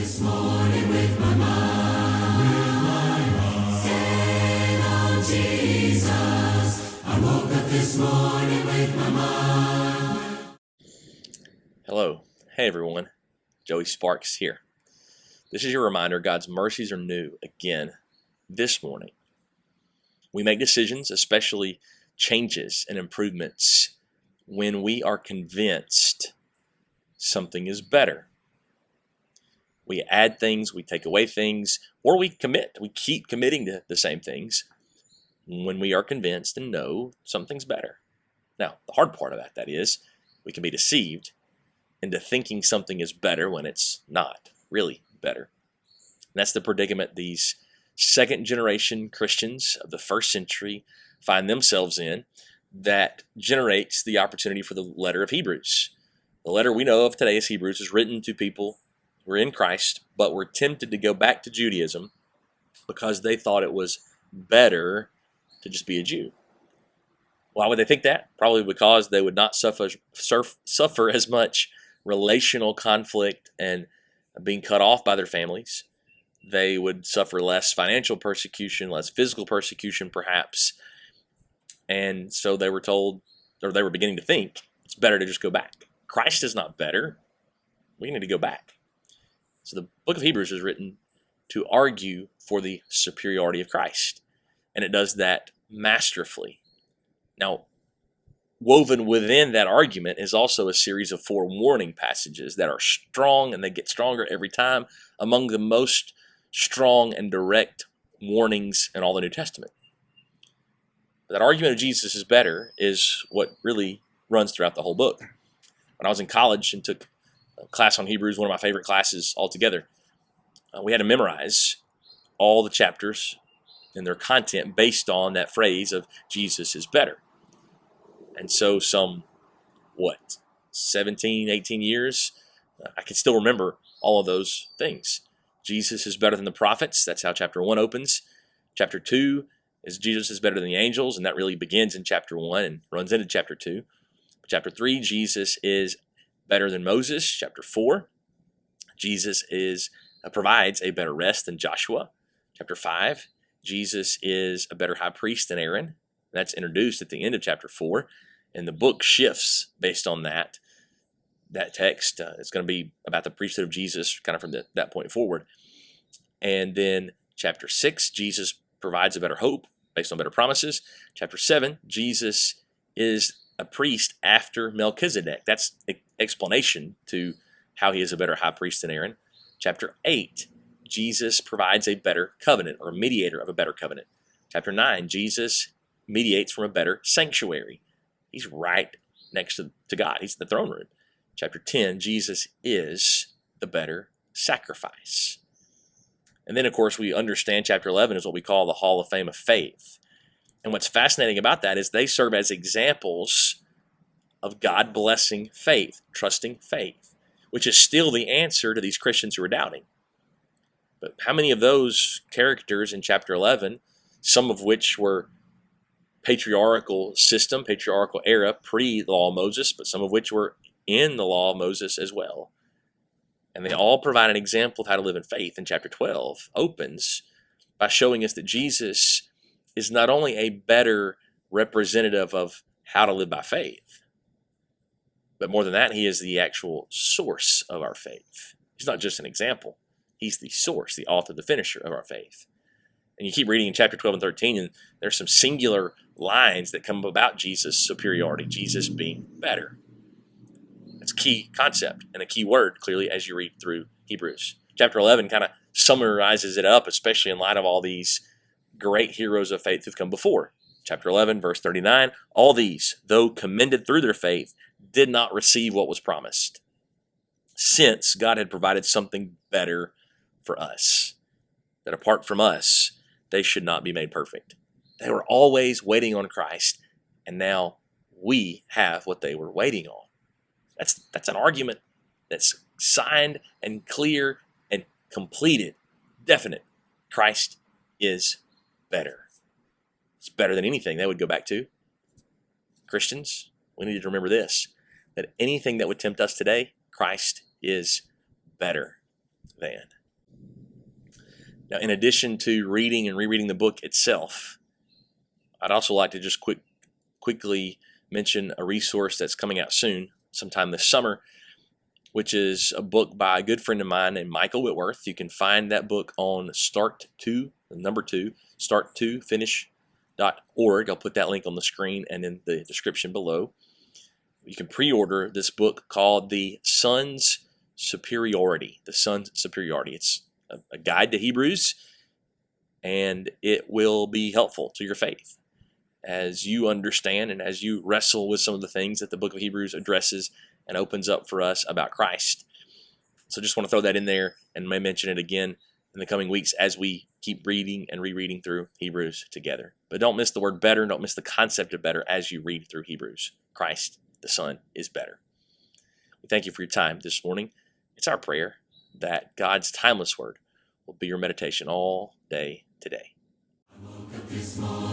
this morning with my mind. Staying on Jesus. I woke up this morning with my mind. Hello. Hey everyone. Joey Sparks here. This is your reminder God's mercies are new again this morning. We make decisions, especially changes and improvements, when we are convinced something is better. We add things, we take away things, or we commit. We keep committing to the same things when we are convinced and know something's better. Now, the hard part about that is we can be deceived into thinking something is better when it's not really better. And that's the predicament these second generation Christians of the first century find themselves in, that generates the opportunity for the letter of Hebrews. The letter we know of today as Hebrews is written to people who are in Christ, but were tempted to go back to Judaism because they thought it was better to just be a Jew. Why would they think that? Probably because they would not suffer as much relational conflict and being cut off by their families. They would suffer less financial persecution, less physical persecution perhaps. And so they were told, or they were beginning to think, it's better to just go back. Christ is not better. We need to go back. So the book of Hebrews is written to argue for the superiority of Christ. And it does that masterfully. Now, woven within that argument is also a series of 4 warning passages that are strong, and they get stronger every time, among the most strong and direct warnings in all the New Testament. That argument of Jesus is better is what really runs throughout the whole book. When I was in college and took a class on Hebrews, one of my favorite classes altogether, we had to memorize all the chapters and their content based on that phrase of Jesus is better. And so 17, 18 years, I can still remember all of those things. Jesus is better than the prophets. That's how chapter 1 opens. Chapter 2 is Jesus is better than the angels, and that really begins in chapter 1 and runs into chapter 2. Chapter 3, Jesus is better than Moses. Chapter 4, Jesus provides a better rest than Joshua. Chapter 5, Jesus is a better high priest than Aaron. That's introduced at the end of chapter 4, and the book shifts based on that text. It's going to be about the priesthood of Jesus kind of from that point forward. And then chapter 6, Jesus provides a better hope based on better promises. Chapter 7, Jesus is a priest after Melchizedek. That's explanation to how he is a better high priest than Aaron. Chapter 8, Jesus provides a better covenant, or a mediator of a better covenant. Chapter 9, Jesus mediates from a better sanctuary. He's right next to God. He's in the throne room. Chapter 10, Jesus is the better sacrifice. And then, of course, we understand chapter 11 is what we call the Hall of Fame of Faith. And what's fascinating about that is they serve as examples of God blessing faith, trusting faith, which is still the answer to these Christians who are doubting. But how many of those characters in chapter 11, some of which were patriarchal system, patriarchal era, pre-law of Moses, but some of which were in the law of Moses as well, and they all provide an example of how to live in faith. And chapter 12 opens by showing us that Jesus is not only a better representative of how to live by faith, but more than that, he is the actual source of our faith. He's not just an example. He's the source, the author, the finisher of our faith. And you keep reading in chapter 12 and 13, and there's some singular lines that come about Jesus' superiority, Jesus being better. It's a key concept and a key word, clearly, as you read through Hebrews. Chapter 11 kind of summarizes it up, especially in light of all these great heroes of faith who've come before. Chapter 11, verse 39, all these, though commended through their faith, did not receive what was promised, since God had provided something better for us, that apart from us, they should not be made perfect. They were always waiting on Christ, and now we have what they were waiting on. That's an argument that's signed and clear and completed, definite. Christ is better. It's better than anything they would go back to. Christians, we need to remember this, that anything that would tempt us today, Christ is better than. Now, in addition to reading and rereading the book itself, I'd also like to just quickly mention a resource that's coming out soon, sometime this summer, which is a book by a good friend of mine named Michael Whitworth. You can find that book on start2finish.org. I'll put that link on the screen and in the description below. You can pre-order this book called The Son's Superiority. The Son's Superiority. It's a guide to Hebrews, and it will be helpful to your faith as you understand and as you wrestle with some of the things that the book of Hebrews addresses and opens up for us about Christ. So just want to throw that in there, and may mention it again in the coming weeks as we keep reading and rereading through Hebrews together. But don't miss the word better, don't miss the concept of better as you read through Hebrews. Christ, the Son, is better. We thank you for your time this morning. It's our prayer that God's timeless word will be your meditation all day today. I woke up this morning